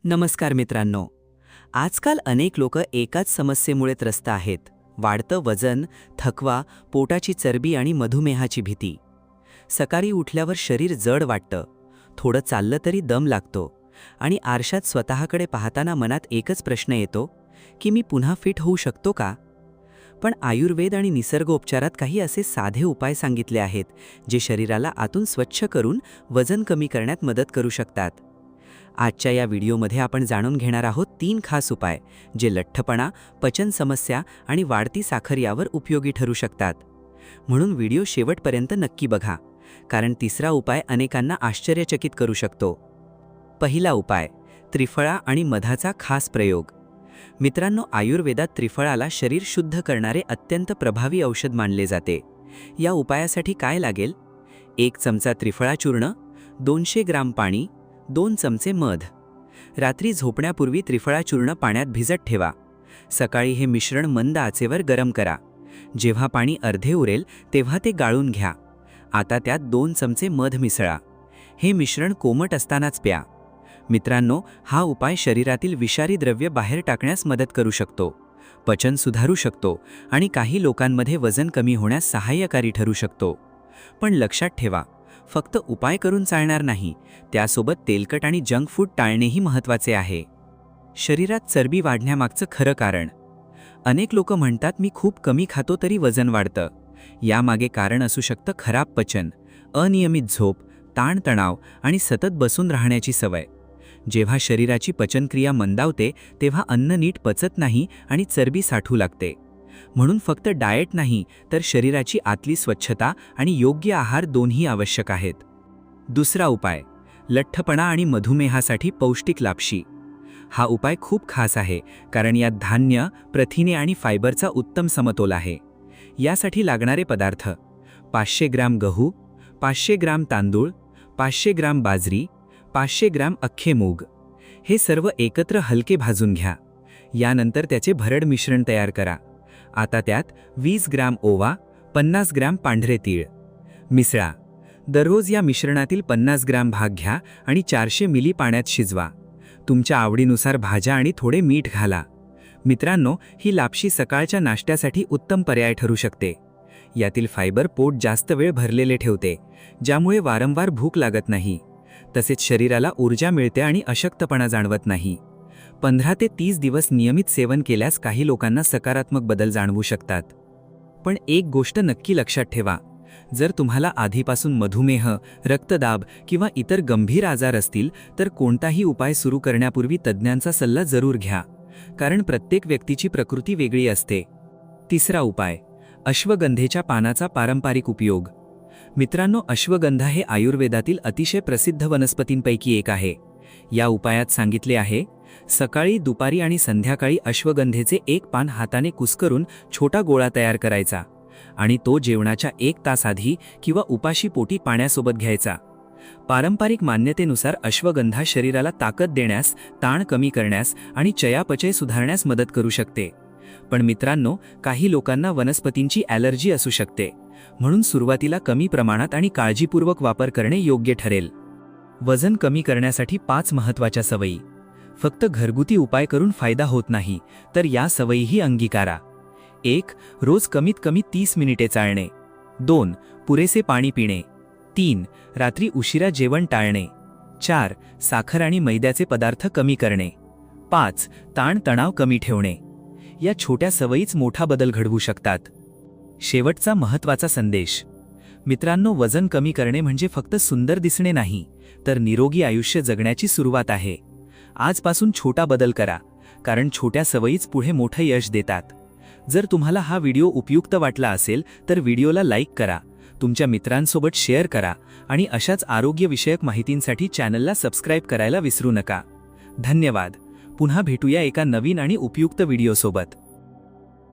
नमस्कार मित्रांनो. आजकाल अनेक लोक एकाच समस्येमुळे त्रस्त आहेत. वाढतं वजन, थकवा, पोटाची चरबी आणि मधुमेहाची भीती. सकाळी उठल्यावर शरीर जड वाटतं, थोडं चाललं तरी दम लागतो आणि आरशात स्वतःकडे पाहताना मनात एकच प्रश्न येतो की मी पुन्हा फिट होऊ शकतो का? पण आयुर्वेद आणि निसर्गोपचारात काही असे साधे उपाय सांगितले आहेत जे शरीराला आतून स्वच्छ करून वजन कमी करण्यात मदत करू शकतात. आजच्या या व्हिडिओमध्ये आपण जाणून घेणार आहोत 3 खास उपाय जे लठ्ठपणा, पचन समस्या आणि वाढती साखर यावर उपयोगी ठरू शकतात. म्हणून व्हिडिओ शेवटपर्यंत नक्की बघा, कारण तिसरा उपाय अनेकांना आश्चर्यचकित करू शकतो. पहिला उपाय, त्रिफळा आणि मधाचा खास प्रयोग. मित्रांनो, आयुर्वेदात त्रिफळाला शरीर शुद्ध करणारे अत्यंत प्रभावी औषध मानले जाते. या उपायासाठी काय लागेल? 1 चमचा त्रिफळा चूर्ण, 200 ग्राम पाणी, 2 चमचे मध. रात्री झोपण्यापूर्वी त्रिफळा चूर्ण पाण्यात भिजत ठेवा. सकाळी हे मिश्रण मंद आचेवर गरम करा. जेव्हा पाणी अर्धे उरेल तेव्हा ते गाळून घ्या. आता त्यात 2 चमचे मध मिसळा. हे मिश्रण कोमट असतानाच प्या. मित्रांनो, हा उपाय शरीरातील विषारी द्रव्य बाहेर टाकण्यास मदत करू शकतो, पचन सुधारू शकतो आणि काही लोकांमध्ये वजन कमी होण्यास सहाय्यकारी ठरू शकतो. पण लक्षात ठेवा, फक्त उपाय करून चालणार नाही, त्यासोबत तेलकट आणि जंक फूड टाळणेही महत्त्वाचे आहे. शरीरात चरबी वाढण्यामागचं खरं कारण. अनेक लोक म्हणतात मी खूप कमी खातो तरी वजन वाढतं. यामागे कारण असू शकतं खराब पचन, अनियमित झोप, ताणतणाव आणि सतत बसून राहण्याची सवय. जेव्हा शरीराची पचनक्रिया मंदावते तेव्हा अन्न नीट पचत नाही आणि चरबी साठू लागते. म्हणून फक्त डाएट नाही तर शरीराची आतली स्वच्छता आणि योग्य आहार दोन्ही आवश्यक आहेत. दुसरा उपाय, लठ्ठपणा आणि मधुमेहासाठी पौष्टिक लापशी. हा उपाय खूप खास आहे कारण यात धान्य, प्रथिने आणि फायबरचा उत्तम समतोल आहे. यासाठी लागणारे पदार्थ: 500 ग्राम गहू, 500 ग्राम तांदूळ, 500 ग्राम बाजरी, 500 ग्राम अख्खे मूग. हे सर्व एकत्र हलके भाजून घ्या. यानंतर त्याचे भरड मिश्रण तयार करा. आता त्यात 20 ग्राम ओवा, 50 ग्राम पांढरे तीळ मिसळा. दररोज या मिश्रणातील 50 ग्राम भाग घ्या आणि 400 मिली पाण्यात शिजवा. तुमच्या आवडीनुसार भाज्या आणि थोडे मीठ घाला. मित्रांनो, ही लापशी सकाळच्या नाश्त्यासाठी उत्तम पर्याय ठरू शकते. यातील फायबर पोट जास्त वेळ भरलेले ठेवते, ज्यामुळे वारंवार भूक लागत नाही. तसेच शरीराला ऊर्जा मिळते आणि अशक्तपणा जाणवत नाही. 15 ते 30 दिवस नियमित सेवन केल्यास काही लोकांना सकारात्मक बदल जाणवू शकतात. पण एक गोष्ट नक्की लक्षात ठेवा, जर तुम्हाला आधीपासून मधुमेह, रक्तदाब किंवा इतर गंभीर आजार असतील तर कोणताही उपाय सुरू करण्यापूर्वी तज्ज्ञांचा सल्ला जरूर घ्या, कारण प्रत्येक व्यक्तीची प्रकृती वेगळी असते. तिसरा उपाय, अश्वगंधेच्या पानाचा पारंपरिक उपयोग. मित्रांनो, अश्वगंधा हे आयुर्वेदातील अतिशय प्रसिद्ध वनस्पतींपैकी एक आहे. या उपायात सांगितले आहे, सकाळी, दुपारी आणि संध्याकाळी अश्वगंधेचे 1 पान हाताने कुस्करून छोटा गोळा तयार करायचा आणि तो जेवणाच्या 1 तास आधी किंवा उपाशी पोटी पाण्यासोबत घ्यायचा. पारंपरिक मान्यतेनुसार अश्वगंधा शरीराला ताकद देण्यास, ताण कमी करण्यास आणि चयापचय सुधारण्यास मदत करू शकते. पण मित्रांनो, काही लोकांना वनस्पतींची ॲलर्जी असू शकते, म्हणून सुरुवातीला कमी प्रमाणात आणि काळजीपूर्वक वापर करणे योग्य ठरेल. वजन कमी करण्यासाठी 5 महत्त्वाच्या सवयी. फक्त घरगुती उपाय करून फायदा होत नाही, तर या सवयीही अंगीकारा. 1. रोज कमीत कमी 30 मिनिटे चालणे. 2. पुरेसे पाणी पिणे. 3. रात्री उशिरा जेवण टाळणे. 4. साखर आणि मैद्याचे पदार्थ कमी करणे. 5. ताण-तणाव कमी ठेवणे. या छोट्या सवयीच मोठा बदल घडवू शकतात. शेवटचा महत्त्वाचा संदेश. मित्रांनो, वजन कमी करणे म्हणजे फक्त सुंदर दिसणे नाही, तर निरोगी आयुष्य जगण्याची सुरुवात आहे. आजपासून छोटा बदल करा, कारण छोट्या सवयीच पुढे मोठं यश देतात. जर तुम्हाला हा व्हिडिओ उपयुक्त वाटला असेल तर व्हिडिओला लाईक करा, तुमच्या मित्रांसोबत शेअर करा आणि अशाच आरोग्यविषयक माहितींसाठी चॅनलला सबस्क्राईब करायला विसरू नका. धन्यवाद. पुन्हा भेटूया एका नवीन आणि उपयुक्त व्हिडिओसोबत.